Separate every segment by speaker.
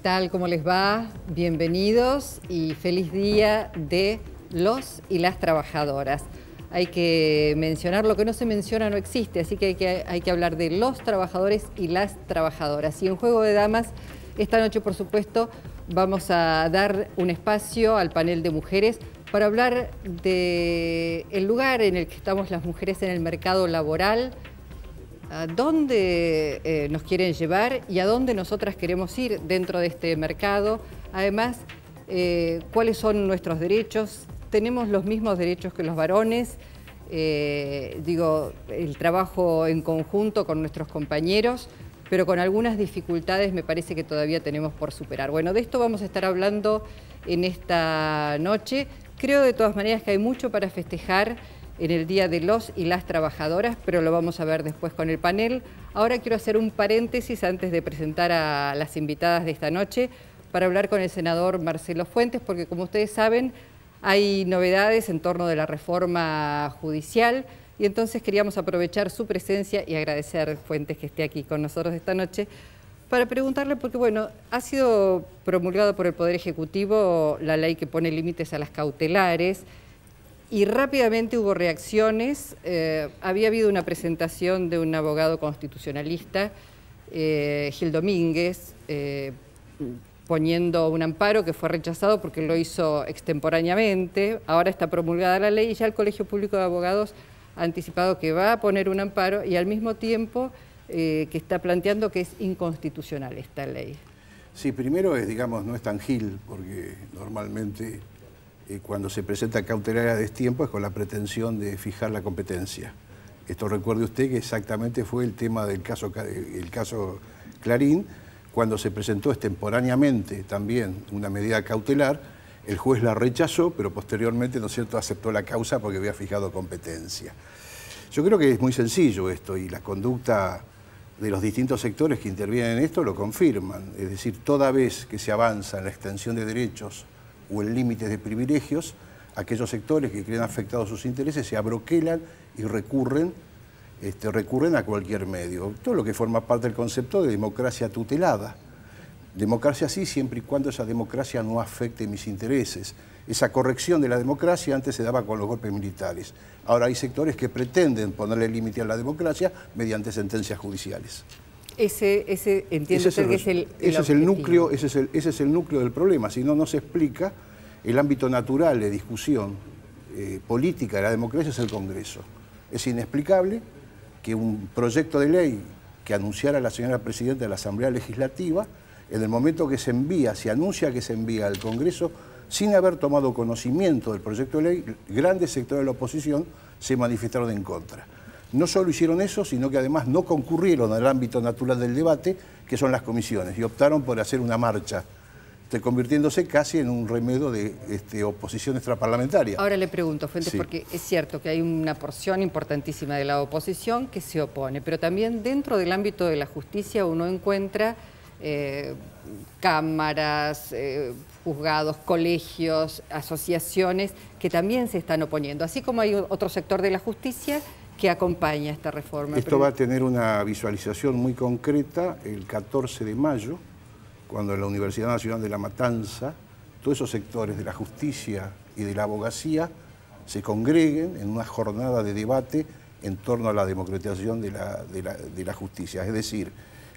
Speaker 1: tal? ¿Cómo les va? Bienvenidos y feliz día de los y las trabajadoras. Hay que mencionar lo que no se menciona, no existe, así que hay que hablar de los trabajadores y las trabajadoras. Y en Juego de Damas, esta noche, por supuesto, vamos a dar un espacio al panel de mujeres para hablar del lugar en el que estamos las mujeres en el mercado laboral, a dónde nos quieren llevar y a dónde nosotras queremos ir dentro de este mercado. Además, cuáles son nuestros derechos. Tenemos los mismos derechos que los varones. El trabajo en conjunto con nuestros compañeros, pero con algunas dificultades me parece que todavía tenemos por superar. Bueno, de esto vamos a estar hablando en esta noche. Creo de todas maneras que hay mucho para festejar en el Día de los y las Trabajadoras, pero lo vamos a ver después con el panel. Ahora quiero hacer un paréntesis antes de presentar a las invitadas de esta noche para hablar con el senador Marcelo Fuentes, porque como ustedes saben, hay novedades en torno de la reforma judicial y entonces queríamos aprovechar su presencia y agradecer a Fuentes que esté aquí con nosotros esta noche para preguntarle, porque bueno, ha sido promulgada por el Poder Ejecutivo la ley que pone límites a las cautelares. Y rápidamente hubo reacciones. Había habido una presentación de un abogado constitucionalista, Gil Domínguez, poniendo un amparo que fue rechazado porque lo hizo extemporáneamente. Ahora está promulgada la ley y ya el Colegio Público de Abogados ha anticipado que va a poner un amparo y al mismo tiempo que está planteando que es inconstitucional esta ley.
Speaker 2: Sí, primero no es tan Gil, porque normalmente cuando se presenta cautelar a destiempo es con la pretensión de fijar la competencia. Esto recuerde usted que exactamente fue el tema del caso Clarín, cuando se presentó extemporáneamente también una medida cautelar, el juez la rechazó, pero posteriormente, ¿no es cierto?, aceptó la causa porque había fijado competencia. Yo creo que es muy sencillo esto y la conducta de los distintos sectores que intervienen en esto lo confirman. Es decir, toda vez que se avanza en la extensión de derechos o en límites de privilegios, aquellos sectores que creen afectados sus intereses se abroquelan y recurren a cualquier medio. Todo lo que forma parte del concepto de democracia tutelada. Democracia sí, siempre y cuando esa democracia no afecte mis intereses. Esa corrección de la democracia antes se daba con los golpes militares. Ahora hay sectores que pretenden ponerle límite a la democracia mediante sentencias judiciales.
Speaker 1: Ese es el
Speaker 2: núcleo del problema, si no, no se explica. El ámbito natural de discusión política de la democracia es el Congreso. Es inexplicable que un proyecto de ley que anunciara la señora Presidenta de la Asamblea Legislativa, en el momento que se envía, se anuncia que se envía al Congreso, sin haber tomado conocimiento del proyecto de ley, grandes sectores de la oposición se manifestaron en contra. No solo hicieron eso, sino que además no concurrieron al ámbito natural del debate, que son las comisiones, y optaron por hacer una marcha, convirtiéndose casi en un remedio de oposición extraparlamentaria.
Speaker 1: Ahora le pregunto, Fuentes,
Speaker 2: sí,
Speaker 1: porque es cierto que hay una porción importantísima de la oposición que se opone, pero también dentro del ámbito de la justicia uno encuentra cámaras, juzgados, colegios, asociaciones que también se están oponiendo, así como hay otro sector de la justicia que acompaña esta reforma.
Speaker 2: Esto va a tener una visualización muy concreta el 14 de mayo, cuando en la Universidad Nacional de La Matanza, todos esos sectores de la justicia y de la abogacía se congreguen en una jornada de debate en torno a la democratización de la justicia. Es decir,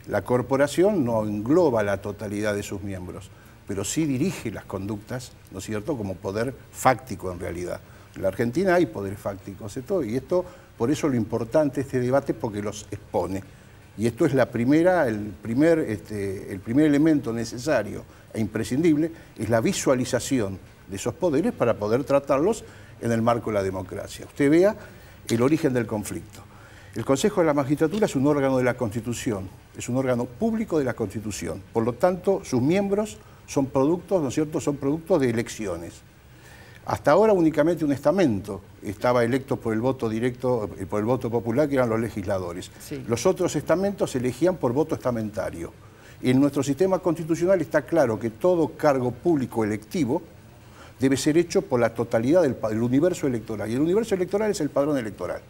Speaker 2: la corporación no engloba la totalidad de sus miembros, pero sí dirige las conductas, ¿no es cierto?, como poder fáctico en realidad. En la Argentina hay poderes fácticos, y esto, por eso lo importante este debate, porque los expone. Y esto es el primer elemento necesario e imprescindible, es la visualización de esos poderes para poder tratarlos en el marco de la democracia. Usted vea el origen del conflicto. El Consejo de la Magistratura es un órgano de la Constitución, es un órgano público de la Constitución. Por lo tanto, sus miembros son productos, ¿no es cierto?, son productos de elecciones. Hasta ahora únicamente un estamento estaba electo por el voto directo, por el voto popular, que eran los legisladores.
Speaker 1: Sí.
Speaker 2: Los otros estamentos se elegían por voto estamentario. En nuestro sistema constitucional está claro que todo cargo público electivo debe ser hecho por la totalidad del universo electoral. Y el universo electoral es el padrón electoral.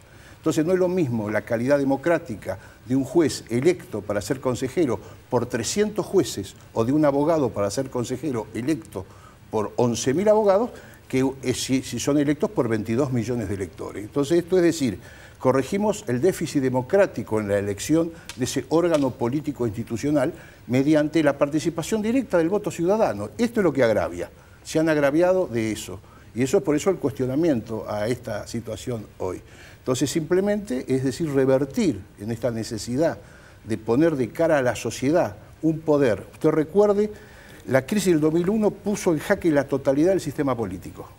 Speaker 2: Entonces no es lo mismo la calidad democrática de un juez electo para ser consejero por 300 jueces o de un abogado para ser consejero electo por 11.000 abogados que si son electos por 22 millones de electores. Entonces esto es decir, corregimos el déficit democrático en la elección de ese órgano político institucional mediante la participación directa del voto ciudadano. Esto es lo que agravia. Se han agraviado de eso. Y eso es por eso el cuestionamiento a esta situación hoy. Entonces simplemente es decir, revertir en esta necesidad de poner de cara a la sociedad un poder. Usted recuerde, la crisis del 2001 puso en jaque la totalidad del sistema político.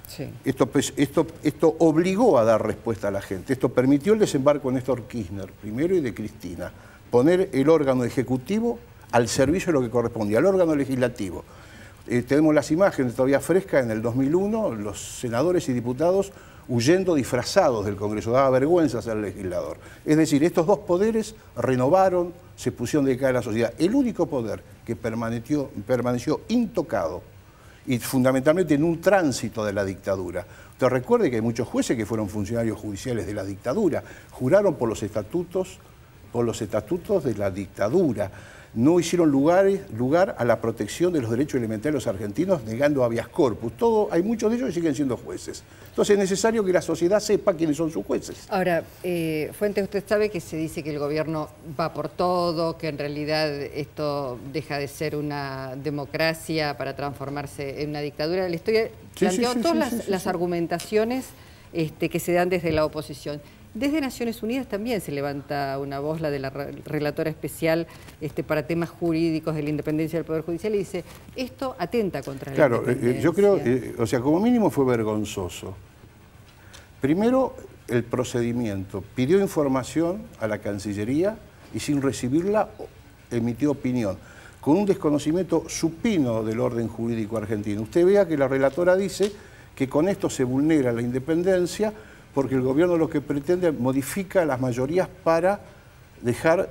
Speaker 2: Sí. Esto obligó a dar respuesta a la gente. Esto permitió el desembarco de Néstor Kirchner, primero, y de Cristina. Poner el órgano ejecutivo al servicio de lo que correspondía, al órgano legislativo. Tenemos las imágenes todavía frescas en el 2001, los senadores y diputados huyendo disfrazados del Congreso. Daba vergüenza ser legislador. Es decir, estos dos poderes renovaron, se pusieron de cara a la sociedad. El único poder que permaneció intocado y fundamentalmente en un tránsito de la dictadura. Usted recuerde que hay muchos jueces que fueron funcionarios judiciales de la dictadura, juraron por los estatutos de la dictadura. No hicieron lugar a la protección de los derechos elementales de los argentinos, negando habeas corpus. Hay muchos de ellos que siguen siendo jueces. Entonces es necesario que la sociedad sepa quiénes son sus jueces.
Speaker 1: Ahora, Fuentes, usted sabe que se dice que el gobierno va por todo, que en realidad esto deja de ser una democracia para transformarse en una dictadura. Le estoy planteando todas las argumentaciones que se dan desde la oposición. Desde Naciones Unidas también se levanta una voz, la de la relatora especial para temas jurídicos de la independencia del Poder Judicial, y dice, esto atenta contra la independencia.
Speaker 2: Yo creo, o sea, como mínimo fue vergonzoso. Primero, el procedimiento. Pidió información a la Cancillería y sin recibirla emitió opinión, con un desconocimiento supino del orden jurídico argentino. Usted vea que la relatora dice que con esto se vulnera la independencia porque el gobierno lo que pretende modifica las mayorías para dejar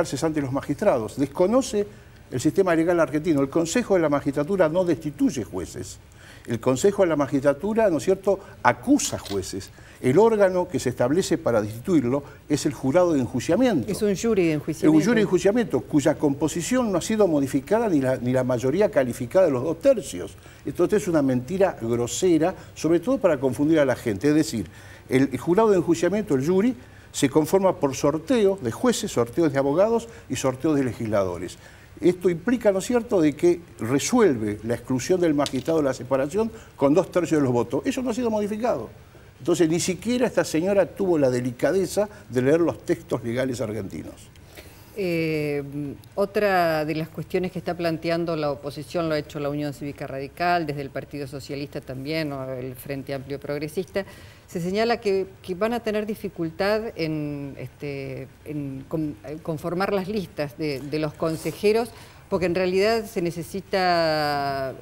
Speaker 2: cesantes los magistrados. Desconoce el sistema legal argentino. El Consejo de la Magistratura no destituye jueces. El Consejo de la Magistratura, ¿no es cierto?, acusa jueces. El órgano que se establece para destituirlo es el jurado de enjuiciamiento.
Speaker 1: Es un jury de enjuiciamiento.
Speaker 2: Un jury de enjuiciamiento, cuya composición no ha sido modificada ni la mayoría calificada de los 2/3. Entonces es una mentira grosera, sobre todo para confundir a la gente. Es decir, el jurado de enjuiciamiento, el jury, se conforma por sorteos de jueces, sorteos de abogados y sorteos de legisladores. Esto implica, ¿no es cierto?, de que resuelve la exclusión del magistrado de la separación con 2/3 de los votos. Eso no ha sido modificado. Entonces, ni siquiera esta señora tuvo la delicadeza de leer los textos legales argentinos.
Speaker 1: Otra de las cuestiones que está planteando la oposición, lo ha hecho la Unión Cívica Radical, desde el Partido Socialista también, o el Frente Amplio Progresista, se señala que van a tener dificultad en conformar las listas de los consejeros, porque en realidad se necesita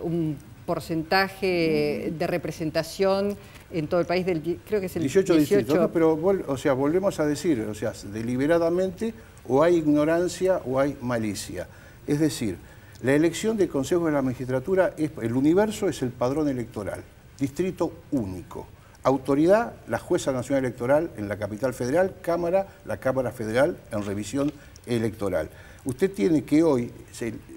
Speaker 1: un porcentaje de representación en todo el país, creo que es el
Speaker 2: 18 distritos, ¿no? Pero volvemos a decir, deliberadamente o hay ignorancia o hay malicia. Es decir, la elección de Consejo de la Magistratura, el universo es el padrón electoral, distrito único. Autoridad, la Jueza Nacional Electoral en la capital federal, la Cámara Federal en revisión electoral. Usted tiene que hoy,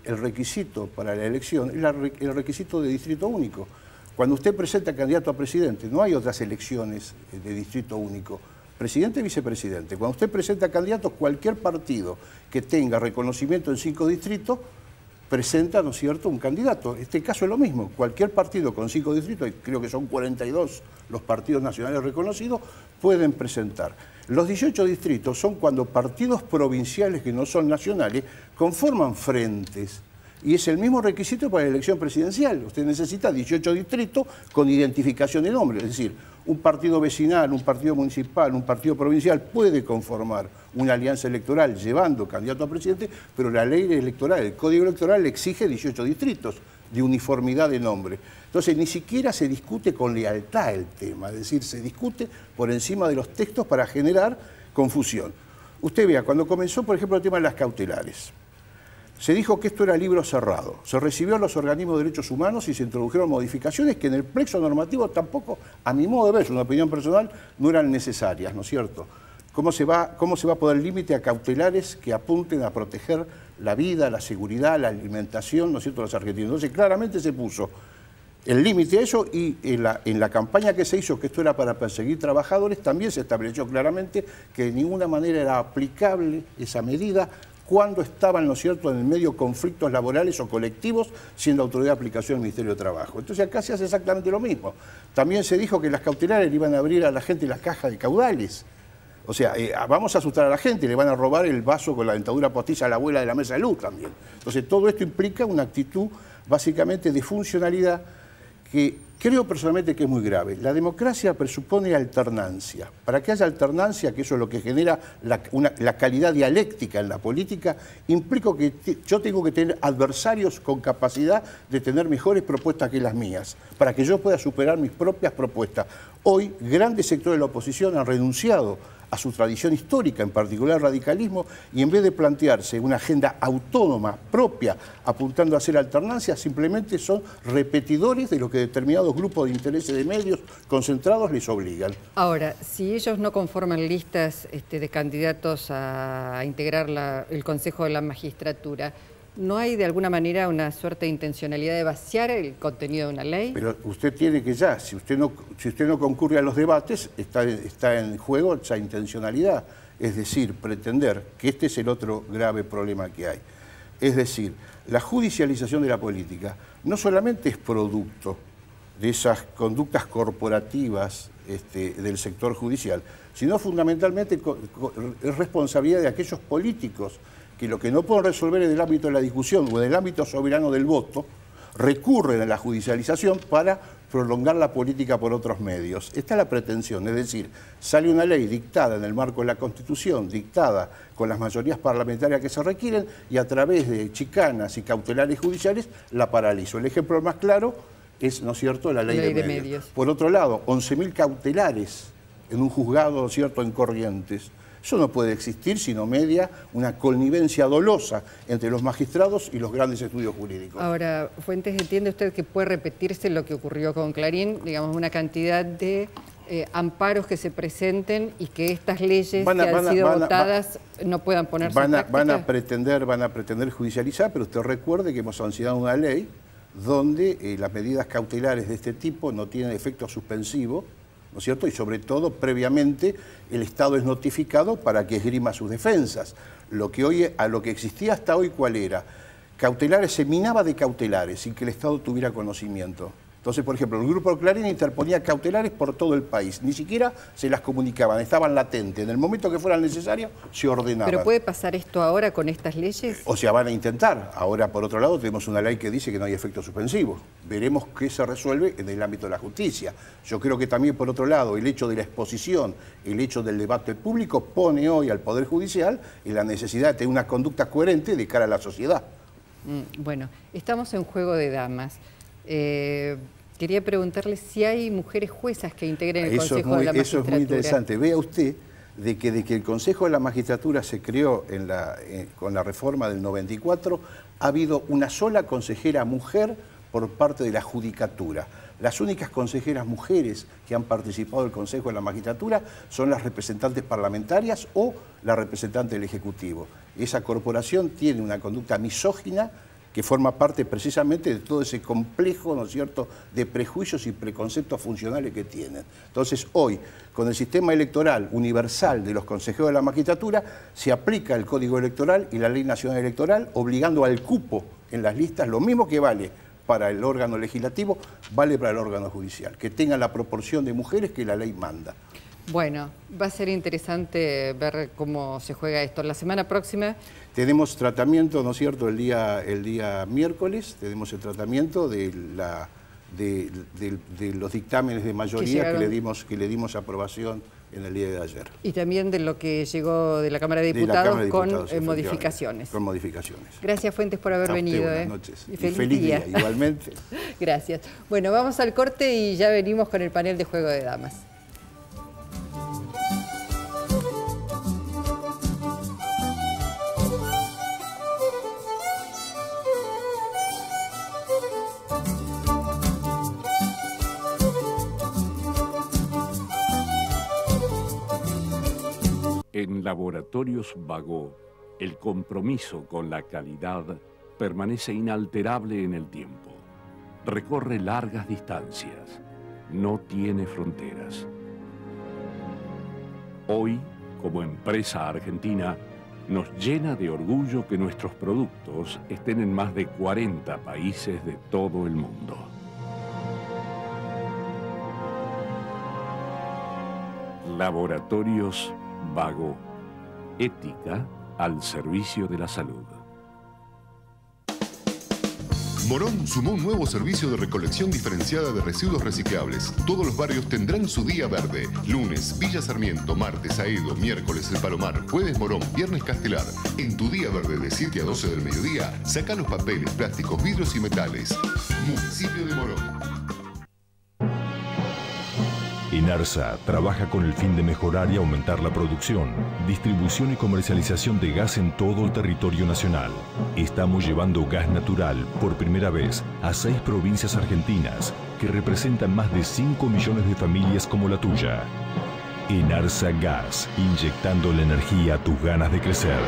Speaker 2: el requisito para la elección es el requisito de distrito único. Cuando usted presenta candidato a presidente, no hay otras elecciones de distrito único. Presidente y vicepresidente. Cuando usted presenta candidatos, cualquier partido que tenga reconocimiento en 5 distritos, presenta, ¿no es cierto?, un candidato. En este caso es lo mismo. Cualquier partido con 5 distritos, creo que son 42 los partidos nacionales reconocidos, pueden presentar. Los 18 distritos son cuando partidos provinciales que no son nacionales conforman frentes. Y es el mismo requisito para la elección presidencial. Usted necesita 18 distritos con identificación de nombre. Es decir, un partido vecinal, un partido municipal, un partido provincial puede conformar una alianza electoral llevando candidato a presidente, pero la ley electoral, el código electoral exige 18 distritos de uniformidad de nombre. Entonces ni siquiera se discute con lealtad el tema, es decir, se discute por encima de los textos para generar confusión. Usted vea, cuando comenzó, por ejemplo, el tema de las cautelares, Se dijo que esto era libro cerrado. Se recibió a los organismos de derechos humanos y se introdujeron modificaciones que en el plexo normativo tampoco, a mi modo de ver, es una opinión personal, no eran necesarias, ¿no es cierto? ¿Cómo se va a poner límite a cautelares que apunten a proteger la vida, la seguridad, la alimentación, ¿no es cierto?, de los argentinos? Entonces, claramente se puso el límite a eso y en la campaña que se hizo, que esto era para perseguir trabajadores, también se estableció claramente que de ninguna manera era aplicable esa medida cuando estaban, ¿no es cierto?, en el medio conflictos laborales o colectivos, siendo autoridad de aplicación del Ministerio de Trabajo. Entonces acá se hace exactamente lo mismo. También se dijo que las cautelares le iban a abrir a la gente las cajas de caudales. O sea, vamos a asustar a la gente, le van a robar el vaso con la dentadura postiza a la abuela de la mesa de luz también. Entonces todo esto implica una actitud básicamente de funcionalidad que creo personalmente que es muy grave. La democracia presupone alternancia. Para que haya alternancia, que eso es lo que genera la calidad dialéctica en la política, implica que yo tengo que tener adversarios con capacidad de tener mejores propuestas que las mías, para que yo pueda superar mis propias propuestas. Hoy, grandes sectores de la oposición han renunciado a su tradición histórica, en particular el radicalismo, y en vez de plantearse una agenda autónoma, propia, apuntando a hacer alternancia, simplemente son repetidores de lo que determinados grupos de intereses de medios concentrados les obligan.
Speaker 1: Ahora, si ellos no conforman listas de candidatos a integrar el Consejo de la Magistratura, ¿no hay de alguna manera una suerte de intencionalidad de vaciar el contenido de una ley?
Speaker 2: Pero usted tiene que ya, si usted no concurre a los debates, está en juego esa intencionalidad. Es decir, pretender que este es el otro grave problema que hay. Es decir, la judicialización de la política no solamente es producto de esas conductas corporativas del sector judicial, sino fundamentalmente es responsabilidad de aquellos políticos que lo que no pueden resolver en el ámbito de la discusión o en el ámbito soberano del voto, recurren a la judicialización para prolongar la política por otros medios. Esta es la pretensión, es decir, sale una ley dictada en el marco de la Constitución, dictada con las mayorías parlamentarias que se requieren, y a través de chicanas y cautelares judiciales la paralizo. El ejemplo más claro es, ¿no es cierto?, la ley de medios. Por otro lado, 11.000 cautelares en un juzgado, ¿no es cierto?, en Corrientes. Eso no puede existir sino media una connivencia dolosa entre los magistrados y los grandes estudios jurídicos.
Speaker 1: Ahora, Fuentes, ¿entiende usted que puede repetirse lo que ocurrió con Clarín? Digamos, una cantidad de amparos que se presenten y que estas leyes que han sido votadas no puedan ponerse en práctica.
Speaker 2: Van a pretender judicializar, pero usted recuerde que hemos sancionado una ley donde las medidas cautelares de este tipo no tienen efecto suspensivo, ¿no es cierto? Y sobre todo, previamente, el Estado es notificado para que esgrima sus defensas. Lo que existía hasta hoy, ¿cuál era? Cautelares, se minaba de cautelares sin que el Estado tuviera conocimiento. Entonces, por ejemplo, el Grupo Clarín interponía cautelares por todo el país. Ni siquiera se las comunicaban, estaban latentes. En el momento que fueran necesarios, se ordenaban.
Speaker 1: ¿Pero puede pasar esto ahora con estas leyes?
Speaker 2: O sea, van a intentar. Ahora, por otro lado, tenemos una ley que dice que no hay efecto suspensivo. Veremos qué se resuelve en el ámbito de la justicia. Yo creo que también, por otro lado, el hecho de la exposición, el hecho del debate público, pone hoy al Poder Judicial en la necesidad de tener una conducta coherente de cara a la sociedad.
Speaker 1: Bueno, estamos en Juego de Damas. Quería preguntarle si hay mujeres juezas que integren el Consejo de la Magistratura.
Speaker 2: Eso es muy interesante. Vea usted de que el Consejo de la Magistratura se creó con la reforma del 94, ha habido una sola consejera mujer por parte de la Judicatura. Las únicas consejeras mujeres que han participado del Consejo de la Magistratura son las representantes parlamentarias o la representante del Ejecutivo. Esa corporación tiene una conducta misógina que forma parte precisamente de todo ese complejo, ¿no es cierto?, de prejuicios y preconceptos funcionales que tienen. Entonces, hoy, con el sistema electoral universal de los consejeros de la magistratura, se aplica el Código Electoral y la Ley Nacional Electoral, obligando al cupo en las listas, lo mismo que vale para el órgano legislativo, vale para el órgano judicial, que tenga la proporción de mujeres que la ley manda.
Speaker 1: Bueno, va a ser interesante ver cómo se juega esto. La semana próxima
Speaker 2: tenemos tratamiento, ¿no es cierto?, el día miércoles, tenemos el tratamiento de los dictámenes de mayoría que le dimos aprobación en el día de ayer.
Speaker 1: Y también de lo que llegó de la Cámara de Diputados, con modificaciones.
Speaker 2: Con modificaciones.
Speaker 1: Gracias, Fuentes, por haber venido.
Speaker 2: Buenas noches.
Speaker 1: Y feliz día,
Speaker 2: igualmente.
Speaker 1: Gracias. Bueno, vamos al corte y ya venimos con el panel de Juego de Damas.
Speaker 3: En Laboratorios Bagó, el compromiso con la calidad permanece inalterable en el tiempo. Recorre largas distancias, no tiene fronteras. Hoy, como empresa argentina, nos llena de orgullo que nuestros productos estén en más de 40 países de todo el mundo. Laboratorios Bagó. Ética al servicio de la salud.
Speaker 4: Morón sumó un nuevo servicio de recolección diferenciada de residuos reciclables. Todos los barrios tendrán su día verde. Lunes, Villa Sarmiento, martes, Aedo, miércoles, El Palomar, jueves, Morón, viernes, Castelar. En tu día verde de 7 a 12 del mediodía, saca los papeles, plásticos, vidrios y metales. Municipio de Morón.
Speaker 5: ENARSA trabaja con el fin de mejorar y aumentar la producción, distribución y comercialización de gas en todo el territorio nacional. Estamos llevando gas natural por primera vez a 6 provincias argentinas que representan más de 5 millones de familias como la tuya. ENARSA Gas, inyectando la energía a tus ganas de crecer.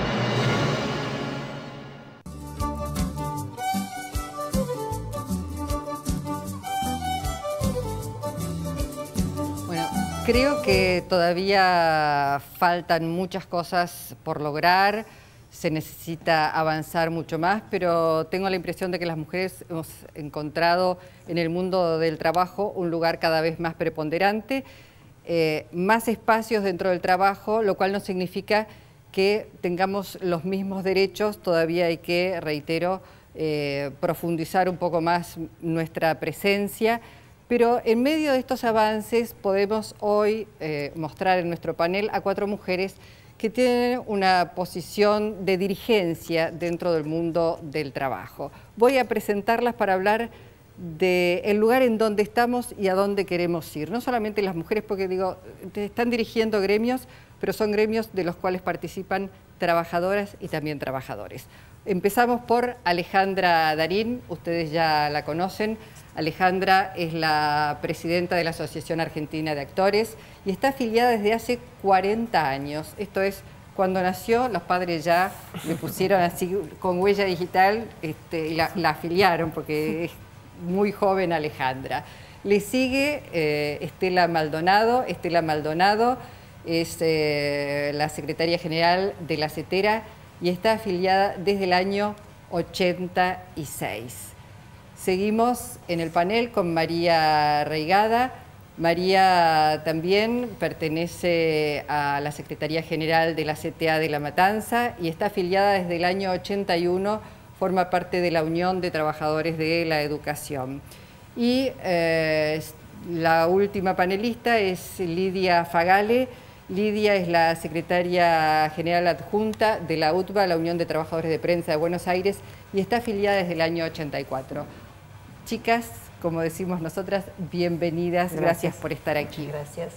Speaker 1: Creo que todavía faltan muchas cosas por lograr, se necesita avanzar mucho más, pero tengo la impresión de que las mujeres hemos encontrado en el mundo del trabajo un lugar cada vez más preponderante, más espacios dentro del trabajo, lo cual no significa que tengamos los mismos derechos. Todavía hay que, reitero, profundizar un poco más nuestra presencia. Pero en medio de estos avances podemos hoy mostrar en nuestro panel a 4 mujeres que tienen una posición de dirigencia dentro del mundo del trabajo. Voy a presentarlas para hablar del lugar en donde estamos y a dónde queremos ir. No solamente las mujeres, porque digo, están dirigiendo gremios, pero son gremios de los cuales participan trabajadoras y también trabajadores. Empezamos por Alejandra Darín, ustedes ya la conocen. Alejandra es la presidenta de la Asociación Argentina de Actores y está afiliada desde hace 40 años. Esto es, cuando nació, los padres ya le pusieron así con huella digital y la afiliaron porque es muy joven Alejandra. Le sigue Estela Maldonado. Estela Maldonado es la secretaria general de la CETERA y está afiliada desde el año 86. Seguimos en el panel con María Reigada. María también pertenece a la Secretaría General de la CTA de La Matanza y está afiliada desde el año 81, forma parte de la Unión de Trabajadores de la Educación. Y la última panelista es Lidia Fagale. Lidia es la secretaria general adjunta de la UTBA, la Unión de Trabajadores de Prensa de Buenos Aires, y está afiliada desde el año 84. Chicas, como decimos nosotras, bienvenidas, gracias por estar aquí.
Speaker 6: Gracias.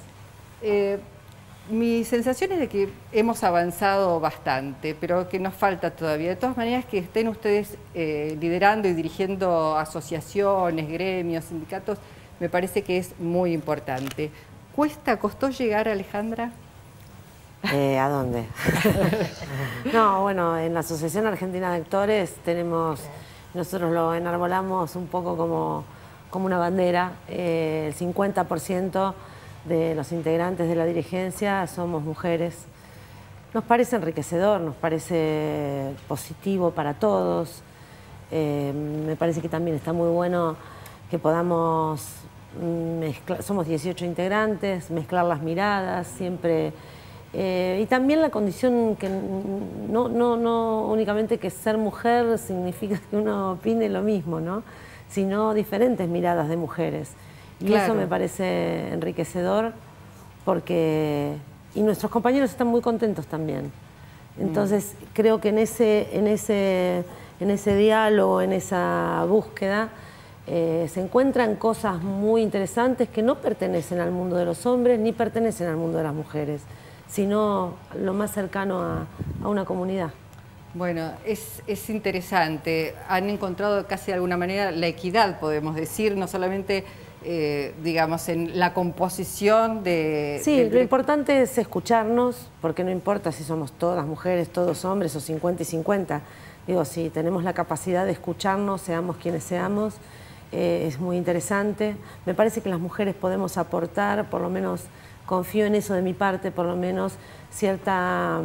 Speaker 1: Mi sensación es de que hemos avanzado bastante, pero que nos falta todavía. De todas maneras, que estén ustedes liderando y dirigiendo asociaciones, gremios, sindicatos, me parece que es muy importante. ¿Costó llegar, Alejandra?
Speaker 6: ¿A dónde? No, bueno, en la Asociación Argentina de Actores nosotros lo enarbolamos un poco como una bandera. El 50% de los integrantes de la dirigencia somos mujeres. Nos parece enriquecedor, nos parece positivo para todos. Me parece que también está muy bueno que podamos mezclar, somos 18 integrantes, mezclar las miradas, siempre. Y también la condición que no únicamente que ser mujer significa que uno opine lo mismo, ¿no? Sino diferentes miradas de mujeres. Y claro, eso me parece enriquecedor porque... Y nuestros compañeros están muy contentos también. Entonces creo que en ese diálogo, en esa búsqueda, se encuentran cosas muy interesantes que no pertenecen al mundo de los hombres ni pertenecen al mundo de las mujeres, sino lo más cercano a una comunidad.
Speaker 1: Bueno, es interesante. Han encontrado casi de alguna manera la equidad, podemos decir, no solamente, digamos, en la composición de...
Speaker 6: Sí, lo importante es escucharnos, porque no importa si somos todas mujeres, todos hombres o 50 y 50. Digo, si tenemos la capacidad de escucharnos, seamos quienes seamos, es muy interesante. Me parece que las mujeres podemos aportar, por lo menos confío en eso de mi parte, por lo menos cierta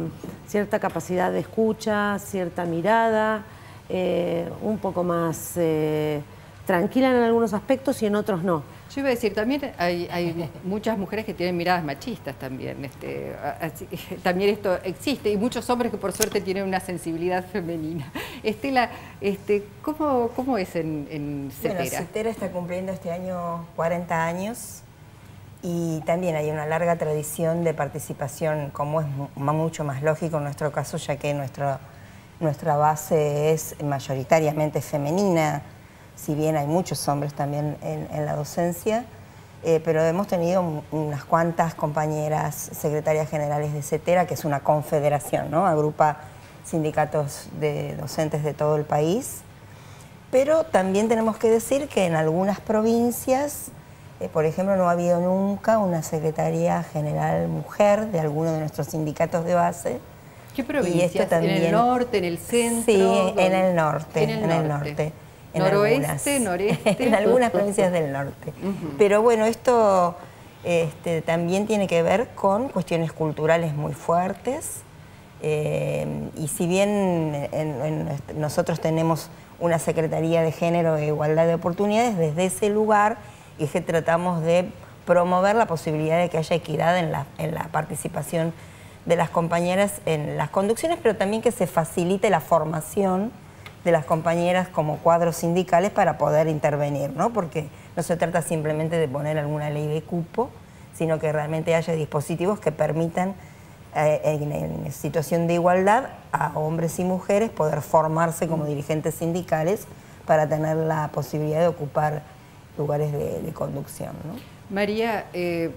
Speaker 6: capacidad de escucha, cierta mirada, un poco más tranquila en algunos aspectos y en otros no.
Speaker 1: Yo iba a decir, también hay muchas mujeres que tienen miradas machistas también. También esto existe, y muchos hombres que por suerte tienen una sensibilidad femenina. Estela, ¿cómo es en Cetera?
Speaker 7: Bueno, Cetera está cumpliendo este año 40 años y también hay una larga tradición de participación, como es mucho más lógico en nuestro caso, ya que nuestra base es mayoritariamente femenina, si bien hay muchos hombres también en la docencia, pero hemos tenido unas cuantas compañeras secretarias generales de Cetera, que es una confederación, ¿no? Agrupa sindicatos de docentes de todo el país, pero también tenemos que decir que en algunas provincias, por ejemplo, no ha habido nunca una secretaría general mujer de alguno de nuestros sindicatos de base.
Speaker 1: ¿Qué provincias?
Speaker 7: Y esto también,
Speaker 1: ¿En el norte, en el centro?
Speaker 7: Sí,
Speaker 1: ¿dónde?
Speaker 7: en el norte.
Speaker 1: Noroeste, noreste.
Speaker 7: En algunas provincias del norte. Pero bueno, esto también tiene que ver con cuestiones culturales muy fuertes. Y si bien nosotros tenemos una Secretaría de Género e Igualdad de Oportunidades, desde ese lugar es que tratamos de promover la posibilidad de que haya equidad en la participación de las compañeras en las conducciones, pero también que se facilite la formación de las compañeras como cuadros sindicales para poder intervenir, ¿no? Porque no se trata simplemente de poner alguna ley de cupo, sino que realmente haya dispositivos que permitan en situación de igualdad a hombres y mujeres poder formarse como dirigentes sindicales para tener la posibilidad de ocupar lugares de conducción, ¿no?
Speaker 1: María, el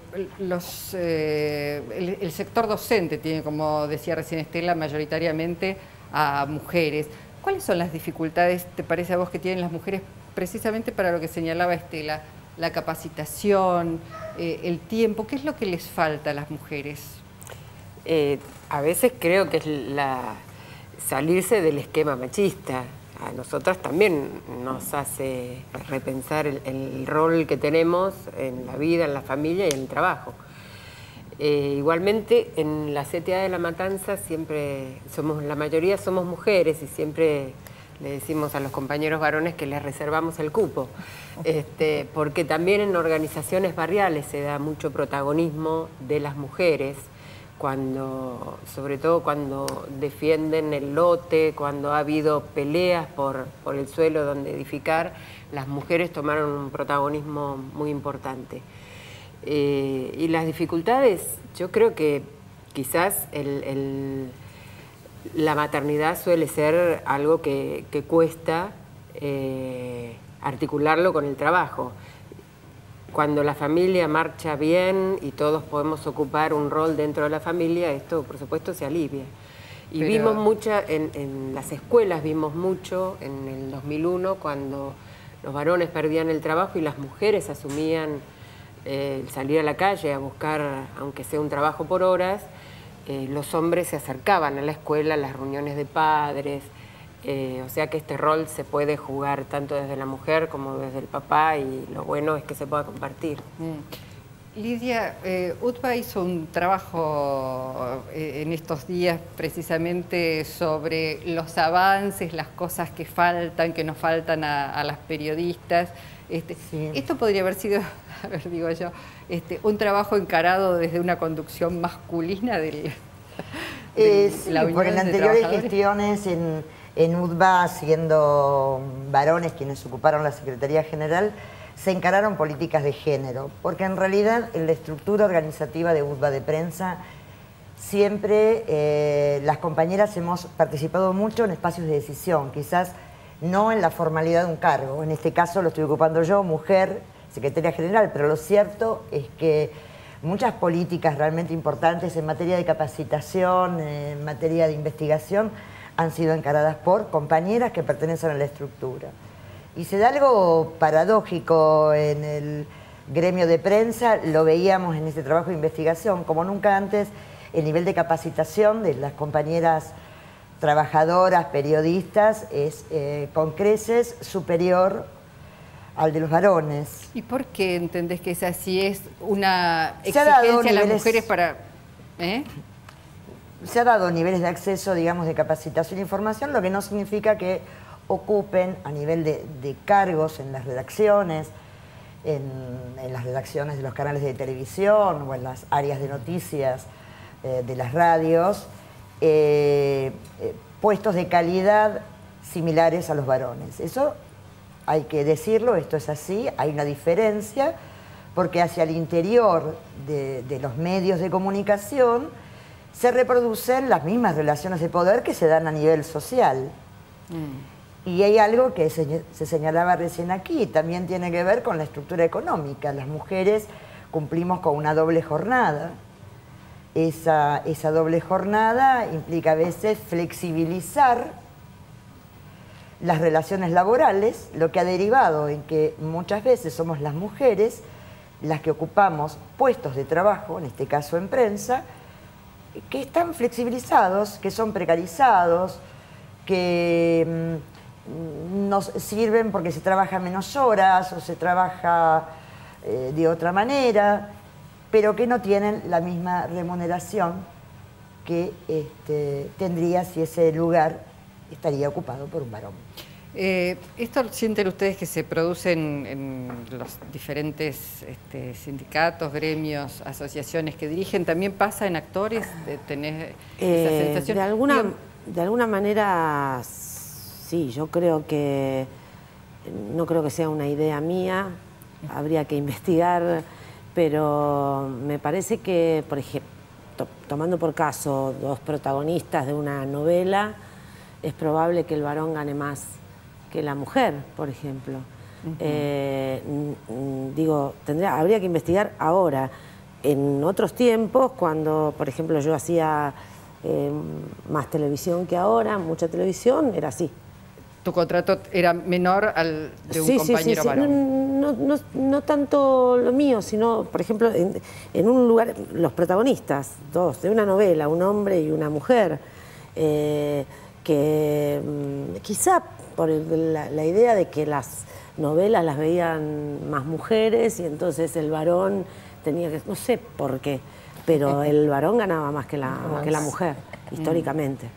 Speaker 1: sector docente tiene, como decía recién Estela, mayoritariamente a mujeres. ¿Cuáles son las dificultades, te parece a vos, que tienen las mujeres precisamente para lo que señalaba Estela? La capacitación, el tiempo, ¿qué es lo que les falta a las mujeres?
Speaker 8: A veces creo que es salirse del esquema machista. A nosotras también nos hace repensar el rol que tenemos en la vida, en la familia y en el trabajo. Igualmente, en la CTA de La Matanza siempre la mayoría somos mujeres y siempre le decimos a los compañeros varones que les reservamos el cupo, porque también en organizaciones barriales se da mucho protagonismo de las mujeres, sobre todo cuando defienden el lote, cuando ha habido peleas por el suelo donde edificar, las mujeres tomaron un protagonismo muy importante. Y las dificultades, yo creo que quizás la maternidad suele ser algo que cuesta articularlo con el trabajo. Cuando la familia marcha bien y todos podemos ocupar un rol dentro de la familia, esto por supuesto se alivia. Y vimos en las escuelas vimos mucho en el 2001 cuando los varones perdían el trabajo y las mujeres asumían salir a la calle a buscar, aunque sea un trabajo por horas, los hombres se acercaban a la escuela, a las reuniones de padres, o sea que este rol se puede jugar tanto desde la mujer como desde el papá y lo bueno es que se pueda compartir.
Speaker 1: Lidia, UTBA hizo un trabajo en estos días precisamente sobre los avances, las cosas que faltan, que nos faltan a las periodistas. Sí. Esto podría haber sido, a ver, digo yo, un trabajo encarado desde una conducción masculina de la Unión
Speaker 9: por en
Speaker 1: de
Speaker 9: anteriores
Speaker 1: Trabajadores.
Speaker 9: gestiones en UTBA, siendo varones quienes ocuparon la Secretaría General, se encararon políticas de género, porque en realidad en la estructura organizativa de UTBA de prensa siempre las compañeras hemos participado mucho en espacios de decisión, quizás no en la formalidad de un cargo. En este caso lo estoy ocupando yo, mujer, secretaria general, pero lo cierto es que muchas políticas realmente importantes en materia de capacitación, en materia de investigación, han sido encaradas por compañeras que pertenecen a la estructura. Y se da algo paradójico en el gremio de prensa, lo veíamos en este trabajo de investigación, como nunca antes el nivel de capacitación de las compañeras trabajadoras, periodistas, es con creces superior al de los varones.
Speaker 1: ¿Y por qué entendés que es así? ¿Es una exigencia a las mujeres para...?
Speaker 9: Se ha dado niveles de acceso, digamos, de capacitación e información, lo que no significa que ocupen a nivel de cargos en las redacciones, en las redacciones de los canales de televisión o en las áreas de noticias de las radios, puestos de calidad similares a los varones. Eso hay que decirlo, esto es así, hay una diferencia, porque hacia el interior de los medios de comunicación se reproducen las mismas relaciones de poder que se dan a nivel social. Y hay algo que se señalaba recién aquí, también tiene que ver con la estructura económica. Las mujeres cumplimos con una doble jornada. Esa doble jornada implica a veces flexibilizar las relaciones laborales, lo que ha derivado en que muchas veces somos las mujeres las que ocupamos puestos de trabajo, en este caso en prensa, que están flexibilizados, que son precarizados, que nos sirven porque se trabaja menos horas o se trabaja de otra manera, pero que no tienen la misma remuneración que tendría si ese lugar estaría ocupado por un varón.
Speaker 1: ¿Esto sienten ustedes que se produce en los diferentes sindicatos, gremios, asociaciones que dirigen? ¿También pasa en actores de tener esa sensación?
Speaker 6: De alguna manera, sí, yo creo que, no creo que sea una idea mía, habría que investigar, pero me parece que, por ejemplo, tomando por caso dos protagonistas de una novela, es probable que el varón gane más que la mujer, por ejemplo. Digo, habría que investigar ahora. En otros tiempos, cuando, por ejemplo, yo hacía más televisión que ahora, mucha televisión, era así.
Speaker 1: ¿Tu contrato era menor al de un compañero varón?
Speaker 6: No tanto lo mío, sino, por ejemplo, en un lugar, los protagonistas, dos, de una novela, un hombre y una mujer, que quizá por la idea de que las novelas las veían más mujeres y entonces el varón tenía que, no sé por qué, pero el varón ganaba más que la mujer, históricamente.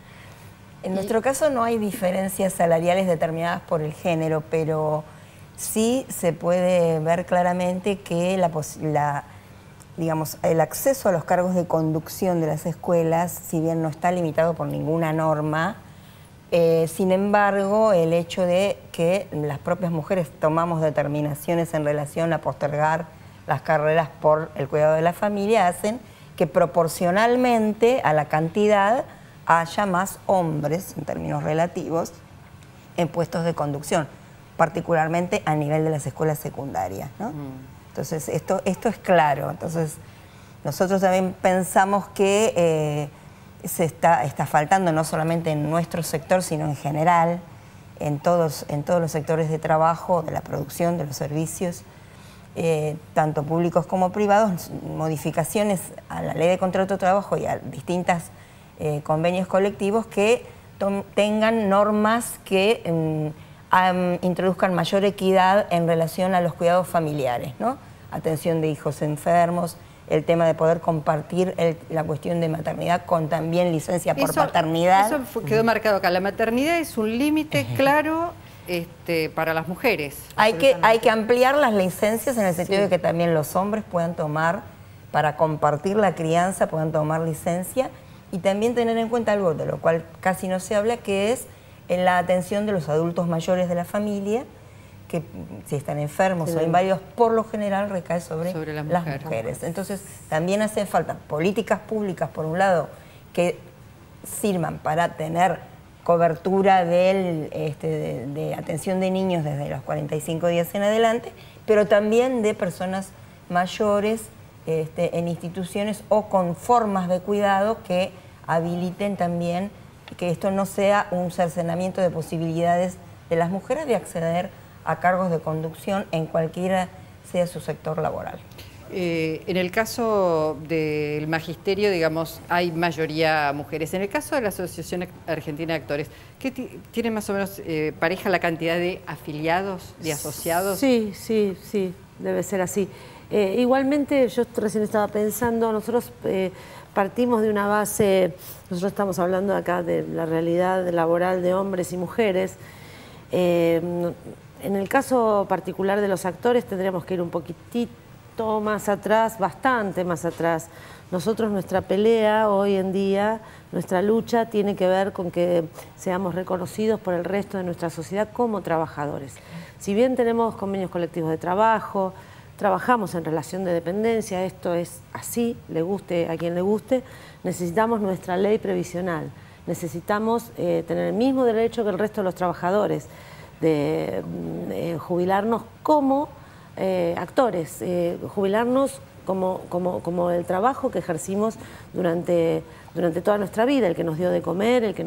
Speaker 7: En nuestro caso no hay diferencias salariales determinadas por el género, pero sí se puede ver claramente que digamos, el acceso a los cargos de conducción de las escuelas, si bien no está limitado por ninguna norma, sin embargo, el hecho de que las propias mujeres tomamos determinaciones en relación a postergar las carreras por el cuidado de la familia hacen que proporcionalmente a la cantidad haya más hombres, en términos relativos, en puestos de conducción, particularmente a nivel de las escuelas secundarias, ¿no? Entonces, esto es claro. Entonces, nosotros también pensamos que se está faltando no solamente en nuestro sector, sino en general, en todos los sectores de trabajo, de la producción, de los servicios, tanto públicos como privados, modificaciones a la ley de contrato de trabajo y a distintas convenios colectivos que tengan normas que introduzcan mayor equidad en relación a los cuidados familiares, ¿no? Atención de hijos enfermos, el tema de poder compartir la cuestión de maternidad con también licencia por paternidad.
Speaker 1: Eso quedó marcado acá. La maternidad es un límite claro para las mujeres.
Speaker 7: Hay que ampliar las licencias en el sentido de que también los hombres puedan tomar, para compartir la crianza, puedan tomar licencia, y también tener en cuenta algo de lo cual casi no se habla, que es en la atención de los adultos mayores de la familia, que si están enfermos o inválidos, por lo general recae sobre las mujeres. Entonces, también hacen falta políticas públicas, por un lado, que sirvan para tener cobertura de atención de niños desde los 45 días en adelante, pero también de personas mayores en instituciones o con formas de cuidado que habiliten también que esto no sea un cercenamiento de posibilidades de las mujeres de acceder a cargos de conducción en cualquiera sea su sector laboral.
Speaker 1: En el caso del magisterio, digamos, hay mayoría mujeres. En el caso de la Asociación Argentina de Actores, ¿qué tiene más o menos pareja la cantidad de afiliados, de asociados?
Speaker 6: Sí, debe ser así. Igualmente, yo recién estaba pensando, nosotros partimos de una base, nosotros estamos hablando acá de la realidad laboral de hombres y mujeres. En el caso particular de los actores tendríamos que ir un poquitito más atrás, bastante más atrás. Nosotros, nuestra pelea hoy en día, nuestra lucha tiene que ver con que seamos reconocidos por el resto de nuestra sociedad como trabajadores. Si bien tenemos convenios colectivos de trabajo, trabajamos en relación de dependencia, esto es así, le guste a quien le guste, necesitamos nuestra ley previsional, necesitamos tener el mismo derecho que el resto de los trabajadores, de jubilarnos como actores, jubilarnos como el trabajo que ejercimos durante toda nuestra vida, el que nos dio de comer, el que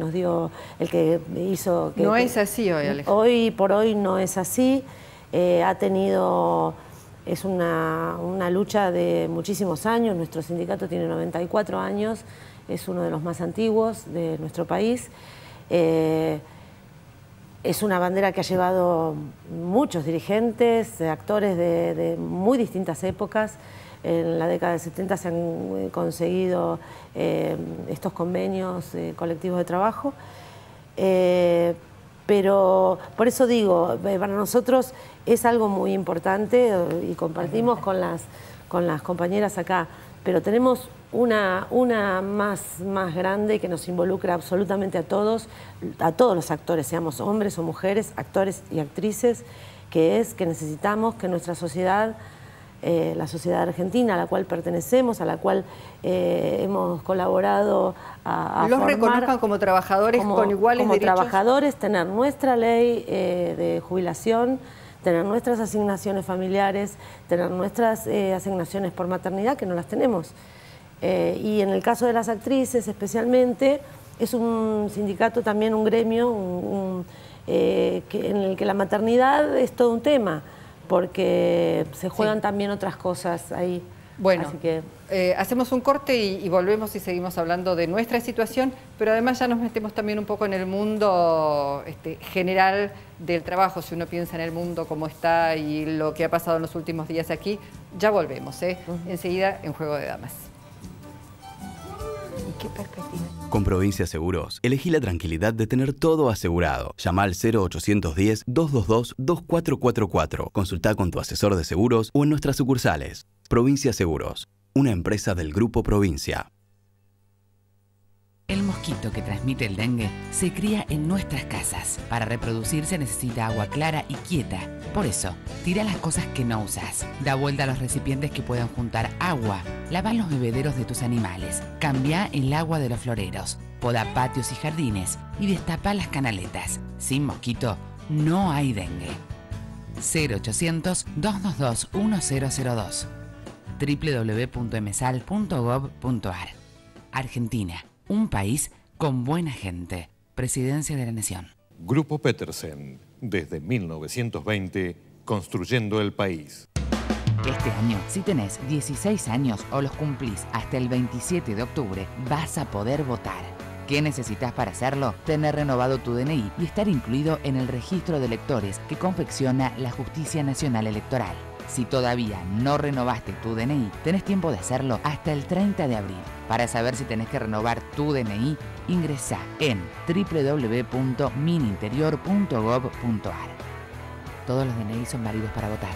Speaker 6: hizo...
Speaker 1: No es así hoy, Alejandra.
Speaker 6: Hoy por hoy no es así, es una lucha de muchísimos años, nuestro sindicato tiene 94 años, es uno de los más antiguos de nuestro país. Es una bandera que ha llevado muchos dirigentes, actores de muy distintas épocas. En la década de 70 se han conseguido estos convenios colectivos de trabajo. Pero por eso digo, para nosotros es algo muy importante y compartimos con las compañeras acá, pero tenemos una más grande que nos involucra absolutamente a todos los actores, seamos hombres o mujeres, actores y actrices, que es que necesitamos que nuestra sociedad, la sociedad argentina a la cual pertenecemos, a la cual hemos colaborado a
Speaker 1: los
Speaker 6: formar,
Speaker 1: reconozcan como trabajadores con iguales
Speaker 6: como
Speaker 1: derechos.
Speaker 6: Trabajadores, tener nuestra ley de jubilación, tener nuestras asignaciones familiares, tener nuestras asignaciones por maternidad, que no las tenemos. Y en el caso de las actrices especialmente, es un sindicato también, un gremio en el que la maternidad es todo un tema, porque se juegan también otras cosas ahí.
Speaker 1: Bueno,
Speaker 6: así que...
Speaker 1: hacemos un corte y volvemos y seguimos hablando de nuestra situación, pero además ya nos metemos también un poco en el mundo general del trabajo, si uno piensa en el mundo como está y lo que ha pasado en los últimos días aquí. Ya volvemos, enseguida en Juego de Damas.
Speaker 7: ¿Qué perspectiva?
Speaker 10: Con Provincia Seguros, elegí la tranquilidad de tener todo asegurado. Llama al 0810-222-2444. Consultá con tu asesor de seguros o en nuestras sucursales. Provincia Seguros, una empresa del Grupo Provincia.
Speaker 11: El mosquito que transmite el dengue se cría en nuestras casas. Para reproducirse necesita agua clara y quieta. Por eso, tira las cosas que no usas. Da vuelta a los recipientes que puedan juntar agua. Lava los bebederos de tus animales. Cambia el agua de los floreros. Poda patios y jardines. Y destapa las canaletas. Sin mosquito, no hay dengue. 0800-222-1002. www.msal.gov.ar. Argentina. Un país con buena gente. Presidencia de la Nación.
Speaker 5: Grupo Petersen, desde 1920, construyendo el país.
Speaker 11: Este año, si tenés 16 años o los cumplís hasta el 27 de octubre, vas a poder votar. ¿Qué necesitas para hacerlo? Tener renovado tu DNI y estar incluido en el registro de electores que confecciona la Justicia Nacional Electoral. Si todavía no renovaste tu DNI, tenés tiempo de hacerlo hasta el 30 de abril. Para saber si tenés que renovar tu DNI, ingresá en www.mininterior.gov.ar. Todos los DNI son válidos para votar.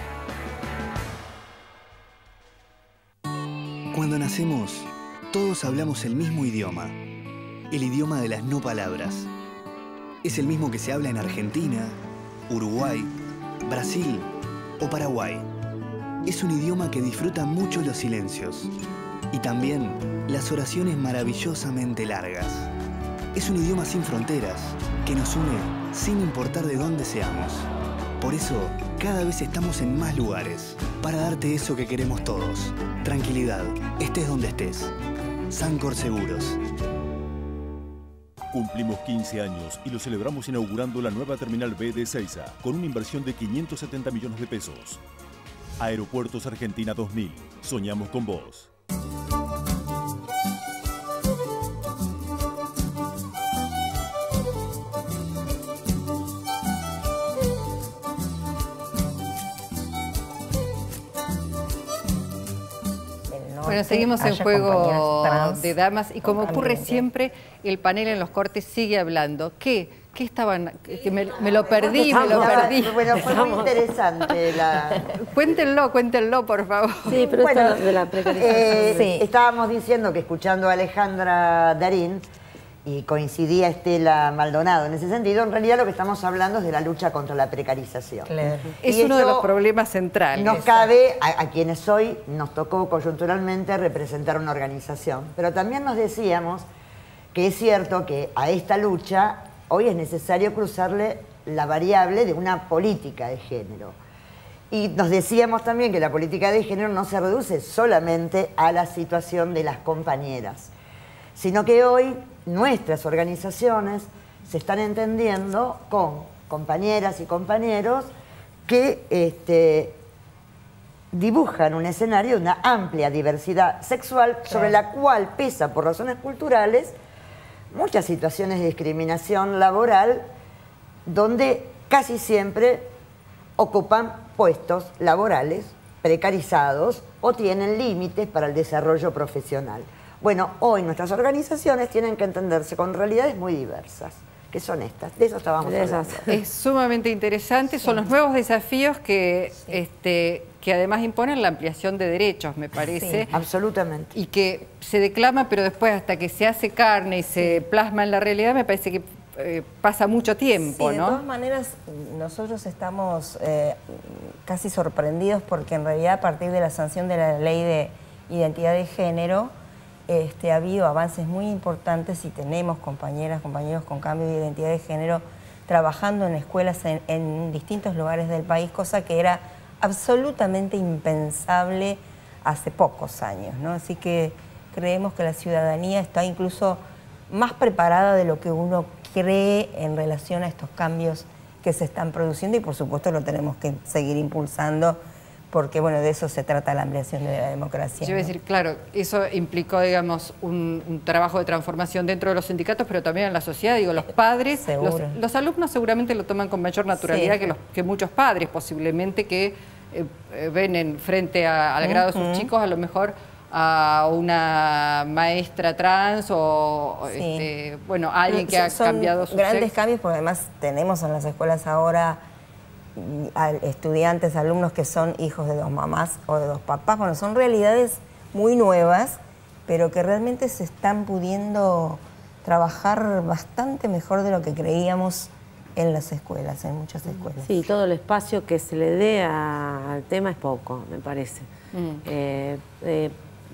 Speaker 12: Cuando nacemos, todos hablamos el mismo idioma. El idioma de las no palabras. Es el mismo que se habla en Argentina, Uruguay, Brasil o Paraguay. Es un idioma que disfruta mucho los silencios y también las oraciones maravillosamente largas. Es un idioma sin fronteras que nos une sin importar de dónde seamos. Por eso, cada vez estamos en más lugares para darte eso que queremos todos. Tranquilidad, estés donde estés. Sancor Seguros.
Speaker 13: Cumplimos 15 años y lo celebramos inaugurando la nueva Terminal B de Ezeiza, con una inversión de 570 millones de pesos. Aeropuertos Argentina 2000. Soñamos con vos.
Speaker 1: Bueno, seguimos en Juego de Damas y como ocurre siempre, el panel en los cortes sigue hablando. ¿Qué estaban? Que me lo perdí,
Speaker 9: Bueno, fue muy interesante
Speaker 1: Cuéntenlo, por favor.
Speaker 6: Sí, pero
Speaker 9: bueno,
Speaker 6: esto de la precarización.
Speaker 9: Sí. Estábamos diciendo que escuchando a Alejandra Darín, y coincidía Estela Maldonado en ese sentido, en realidad lo que estamos hablando es de la lucha contra la precarización.
Speaker 1: Claro. Es uno de los problemas centrales.
Speaker 9: Nos cabe, a quienes hoy nos tocó coyunturalmente representar una organización, pero también nos decíamos que es cierto que a esta lucha hoy es necesario cruzarle la variable de una política de género. Y nos decíamos también que la política de género no se reduce solamente a la situación de las compañeras, sino que hoy nuestras organizaciones se están entendiendo con compañeras y compañeros que dibujan un escenario de una amplia diversidad sexual sobre la cual pesa por razones culturales muchas situaciones de discriminación laboral donde casi siempre ocupan puestos laborales precarizados o tienen límites para el desarrollo profesional. Bueno, hoy nuestras organizaciones tienen que entenderse con realidades muy diversas, que son estas. De eso estábamos hablando.
Speaker 1: Es sumamente interesante, son los nuevos desafíos que además imponen la ampliación de derechos, me parece.
Speaker 9: Sí, absolutamente.
Speaker 1: Y que se declama, pero después hasta que se hace carne y se plasma en la realidad, me parece que pasa mucho tiempo,
Speaker 7: sí,
Speaker 1: ¿no?
Speaker 7: De todas maneras, nosotros estamos casi sorprendidos porque en realidad a partir de la sanción de la Ley de Identidad de Género, ha habido avances muy importantes y tenemos compañeras, compañeros con cambio de identidad de género trabajando en escuelas en distintos lugares del país, cosa que era absolutamente impensable hace pocos años, ¿no? Así que creemos que la ciudadanía está incluso más preparada de lo que uno cree en relación a estos cambios que se están produciendo y por supuesto lo tenemos que seguir impulsando porque bueno, de eso se trata la ampliación de la democracia.
Speaker 1: Yo iba a decir, claro, eso implicó, digamos, un trabajo de transformación dentro de los sindicatos, pero también en la sociedad, digo, los padres, los alumnos seguramente lo toman con mayor naturalidad que muchos padres, posiblemente, que ven frente al grado de sus chicos, a lo mejor a una maestra trans o bueno, alguien que ha cambiado su
Speaker 7: grandes
Speaker 1: sexo.
Speaker 7: Cambios, porque además tenemos en las escuelas ahora estudiantes, alumnos que son hijos de dos mamás o de dos papás. Bueno, son realidades muy nuevas, pero que realmente se están pudiendo trabajar bastante mejor de lo que creíamos en las escuelas, en muchas escuelas.
Speaker 6: Sí, todo el espacio que se le dé al tema es poco, me parece.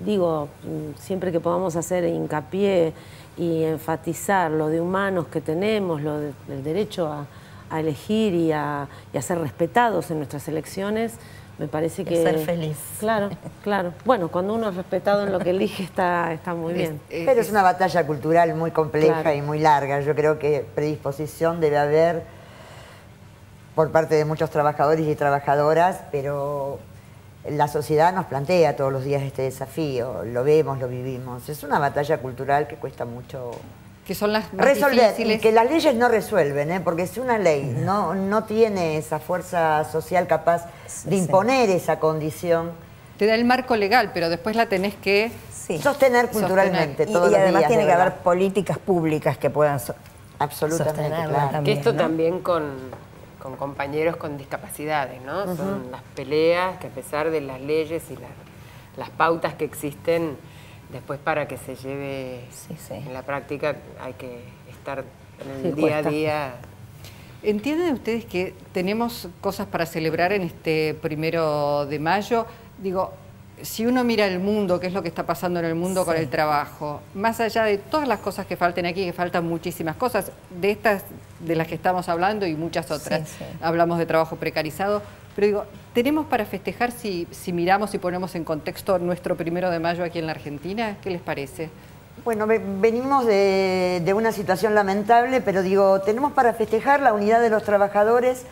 Speaker 6: Digo, siempre que podamos hacer hincapié y enfatizar lo de humanos que tenemos, el derecho a elegir y a ser respetados en nuestras elecciones, me parece que...
Speaker 7: ser feliz.
Speaker 6: Claro, claro. Bueno, cuando uno es respetado en lo que elige está muy bien.
Speaker 9: Pero es una batalla cultural muy compleja y muy larga. Yo creo que predisposición debe haber por parte de muchos trabajadores y trabajadoras, pero la sociedad nos plantea todos los días este desafío, lo vemos, lo vivimos. Es una batalla cultural que cuesta mucho...
Speaker 1: Que son las más
Speaker 9: resolver,
Speaker 1: difíciles.
Speaker 9: y que las leyes no resuelven, porque si una ley no tiene esa fuerza social capaz de imponer esa condición...
Speaker 1: Te da el marco legal, pero después la tenés que
Speaker 9: sostener culturalmente todos los días.
Speaker 7: Y además tiene que haber políticas públicas que puedan
Speaker 9: absolutamente, claro.
Speaker 8: Que esto también con compañeros con discapacidades, ¿no? Son las peleas que a pesar de las leyes y las pautas que existen, después para que se lleve en la práctica hay que estar en el día a día.
Speaker 1: ¿Entienden ustedes que tenemos cosas para celebrar en este 1 de mayo? Digo, si uno mira el mundo, qué es lo que está pasando en el mundo con el trabajo, más allá de todas las cosas que falten aquí, que faltan muchísimas cosas, de estas de las que estamos hablando y muchas otras, hablamos de trabajo precarizado, pero digo, ¿tenemos para festejar si miramos y ponemos en contexto nuestro 1 de mayo aquí en la Argentina? ¿Qué les parece?
Speaker 9: Bueno, venimos de una situación lamentable, pero digo, tenemos para festejar la unidad de los trabajadores,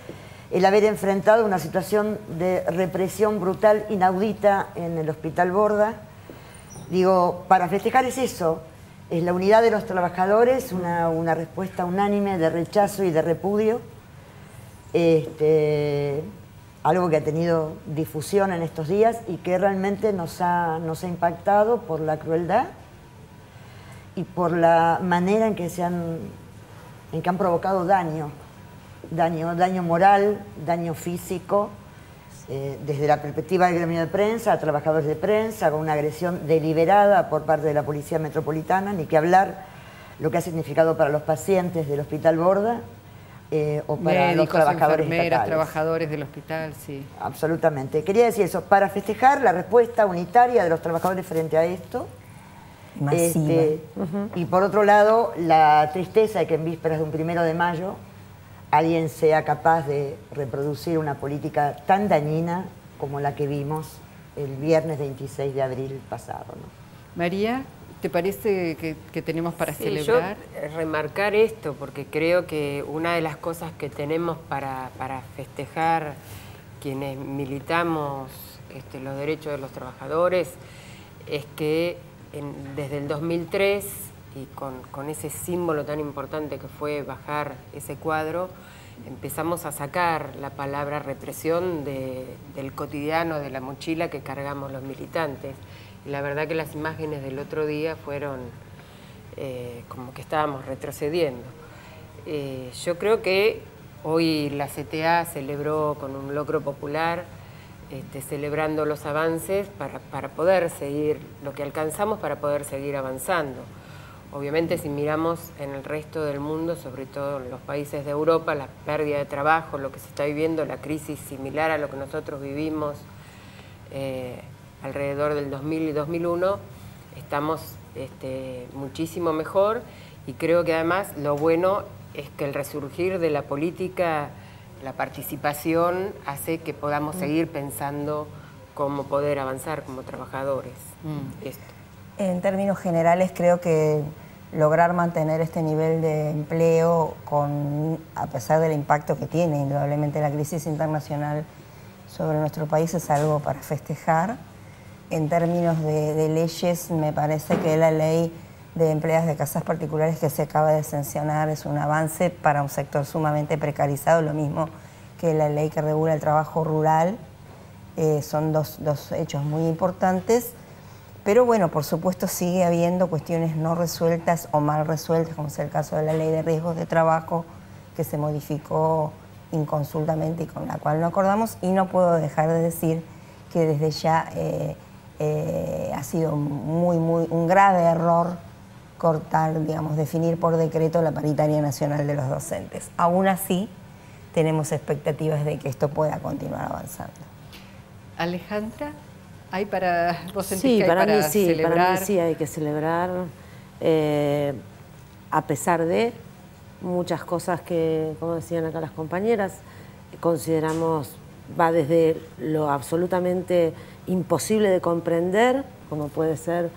Speaker 9: el haber enfrentado una situación de represión brutal, inaudita en el Hospital Borda. Digo, para festejar es eso, es la unidad de los trabajadores, una respuesta unánime de rechazo y de repudio. Algo que ha tenido difusión en estos días y que realmente nos ha impactado por la crueldad y por la manera en que han provocado daño moral, daño físico, desde la perspectiva del gremio de prensa, a trabajadores de prensa, con una agresión deliberada por parte de la Policía Metropolitana, ni que hablar lo que ha significado para los pacientes del Hospital Borda o para
Speaker 1: médicos,
Speaker 9: los trabajadores
Speaker 1: enfermeras,
Speaker 9: estatales.
Speaker 1: trabajadores del hospital, sí.
Speaker 9: Absolutamente. Quería decir eso, para festejar la respuesta unitaria de los trabajadores frente a esto.
Speaker 7: Masiva.
Speaker 9: Y por otro lado, la tristeza de que en vísperas de un 1 de mayo alguien sea capaz de reproducir una política tan dañina como la que vimos el viernes 26 de abril pasado, ¿no?
Speaker 1: María, ¿te parece que tenemos para celebrar?
Speaker 8: Yo remarcar esto, porque creo que una de las cosas que tenemos para festejar quienes militamos los derechos de los trabajadores es que desde el 2003, y con ese símbolo tan importante que fue bajar ese cuadro, empezamos a sacar la palabra represión del cotidiano, de la mochila que cargamos los militantes. Y la verdad que las imágenes del otro día fueron como que estábamos retrocediendo. Yo creo que hoy la CTA celebró con un logro popular, celebrando los avances para poder seguir, lo que alcanzamos para poder seguir avanzando. Obviamente, si miramos en el resto del mundo, sobre todo en los países de Europa, la pérdida de trabajo, lo que se está viviendo, la crisis similar a lo que nosotros vivimos alrededor del 2000 y 2001, estamos muchísimo mejor, y creo que además lo bueno es que el resurgir de la política, la participación, hace que podamos seguir pensando cómo poder avanzar como trabajadores.
Speaker 7: En términos generales, creo que lograr mantener este nivel de empleo, a pesar del impacto que tiene indudablemente la crisis internacional sobre nuestro país, es algo para festejar. En términos de leyes, me parece que la ley de empleadas de casas particulares que se acaba de sancionar es un avance para un sector sumamente precarizado, lo mismo que la ley que regula el trabajo rural. Son dos hechos muy importantes. Pero bueno, por supuesto sigue habiendo cuestiones no resueltas o mal resueltas, como es el caso de la ley de riesgos de trabajo, que se modificó inconsultamente y con la cual no acordamos. Y no puedo dejar de decir que desde ya ha sido un grave error cortar, digamos, definir por decreto la paritaria nacional de los docentes. Aún así, tenemos expectativas de que esto pueda continuar avanzando.
Speaker 1: Alejandra, ¿hay para vos sentís
Speaker 6: sí,
Speaker 1: que hay
Speaker 6: para
Speaker 1: para
Speaker 6: mí sí,
Speaker 1: celebrar?
Speaker 6: Para mí sí hay que celebrar, a pesar de muchas cosas que, como decían acá las compañeras, consideramos, va desde lo absolutamente imposible de comprender, como puede ser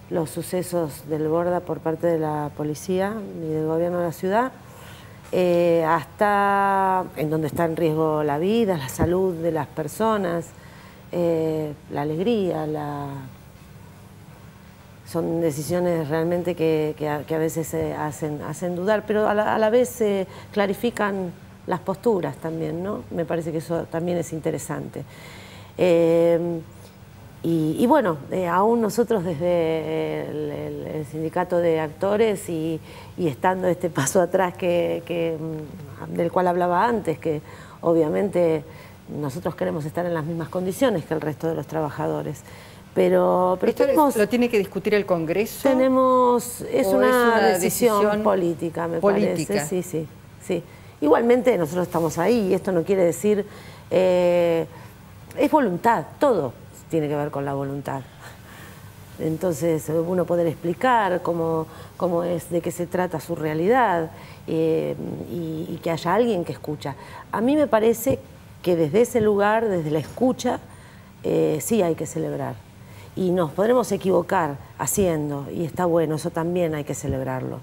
Speaker 6: los sucesos del Borda por parte de la policía y del gobierno de la ciudad, hasta en donde está en riesgo la vida, la salud de las personas, la alegría, son decisiones realmente que a veces hacen dudar, pero a la vez clarifican las posturas también, ¿no? Me parece que eso también es interesante. Y bueno, aún nosotros desde el sindicato de actores y estando este paso atrás del cual hablaba antes, que obviamente nosotros queremos estar en las mismas condiciones que el resto de los trabajadores. Pero
Speaker 1: ¿Esto lo tiene que discutir el Congreso?
Speaker 6: Es una decisión política, me parece. Sí. Igualmente nosotros estamos ahí y esto no quiere decir... es voluntad, todo tiene que ver con la voluntad. Entonces uno poder explicar cómo es, de qué se trata su realidad y que haya alguien que escucha. A mí me parece que desde ese lugar, desde la escucha, sí hay que celebrar. y nos podremos equivocar haciendo, y está bueno, eso también hay que celebrarlo,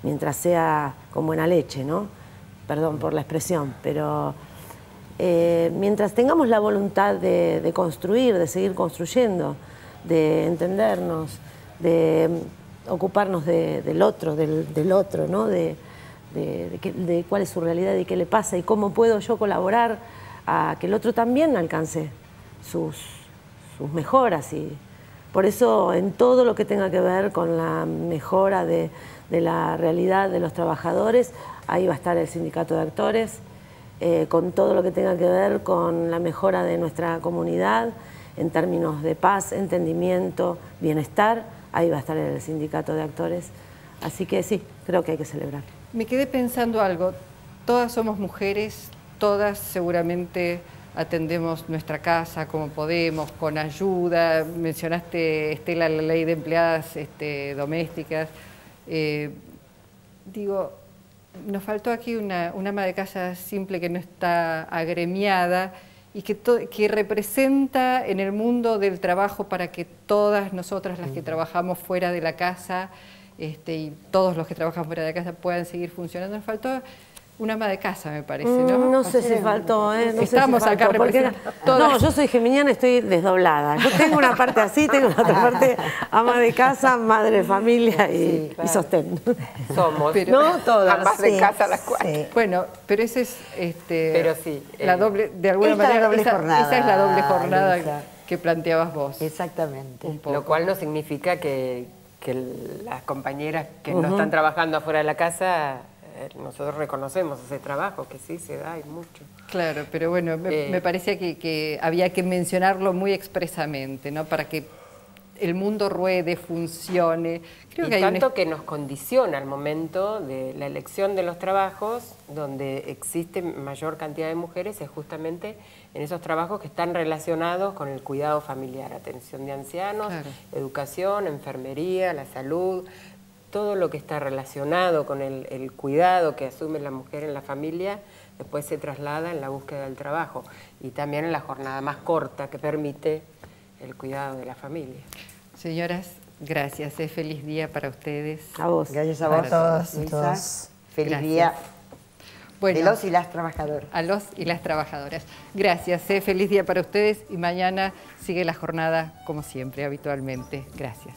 Speaker 6: mientras sea con buena leche, ¿no? Perdón por la expresión, pero mientras tengamos la voluntad de construir, de seguir construyendo, de entendernos, de ocuparnos del otro, ¿no? De cuál es su realidad y qué le pasa y cómo puedo yo colaborar a que el otro también alcance sus mejoras. Y por eso en todo lo que tenga que ver con la mejora de la realidad de los trabajadores, ahí va a estar el sindicato de actores, con todo lo que tenga que ver con la mejora de nuestra comunidad en términos de paz, entendimiento, bienestar, ahí va a estar el sindicato de actores. Así que sí, creo que hay que celebrar.
Speaker 1: Me quedé pensando algo, todas somos mujeres, todas seguramente atendemos nuestra casa como podemos, con ayuda. Mencionaste, Estela, la ley de empleadas domésticas. Digo, nos faltó aquí una ama de casa simple que no está agremiada y que representa en el mundo del trabajo para que todas nosotras las que trabajamos fuera de la casa y todos los que trabajan fuera de la casa puedan seguir funcionando. Nos faltó una ama de casa, me parece, ¿no?
Speaker 6: No sé si faltó, no
Speaker 1: Estamos
Speaker 6: sé si
Speaker 1: acá representando todas.
Speaker 6: No, yo soy geminiana, estoy desdoblada. Yo tengo una parte así, tengo la otra parte ama de casa, madre de familia y sostén.
Speaker 8: Somos,
Speaker 6: no todas.
Speaker 8: Amas de casa las cuatro.
Speaker 1: Sí. Bueno, pero ese es
Speaker 8: pero sí,
Speaker 1: la doble, de alguna manera, esa es la doble jornada
Speaker 9: Luisa,
Speaker 1: que planteabas vos.
Speaker 9: Exactamente.
Speaker 1: Lo
Speaker 8: cual no significa que las compañeras que no están trabajando afuera de la casa, nosotros reconocemos ese trabajo, que sí se da y mucho.
Speaker 1: Claro, pero bueno, me parecía que había que mencionarlo muy expresamente, ¿no? Para que el mundo ruede, funcione. Creo que
Speaker 8: tanto que nos condiciona al momento de la elección de los trabajos, donde existe mayor cantidad de mujeres, es justamente en esos trabajos que están relacionados con el cuidado familiar, atención de ancianos, educación, enfermería, la salud, todo lo que está relacionado con el cuidado que asume la mujer en la familia, después se traslada en la búsqueda del trabajo y también en la jornada más corta que permite el cuidado de la familia.
Speaker 1: Señoras, gracias. Feliz día para ustedes.
Speaker 6: A vos.
Speaker 9: Gracias a vos todos. Feliz día de los y las trabajadoras.
Speaker 1: A los y las trabajadoras. Gracias. Feliz día para ustedes y mañana sigue la jornada como siempre, habitualmente. Gracias.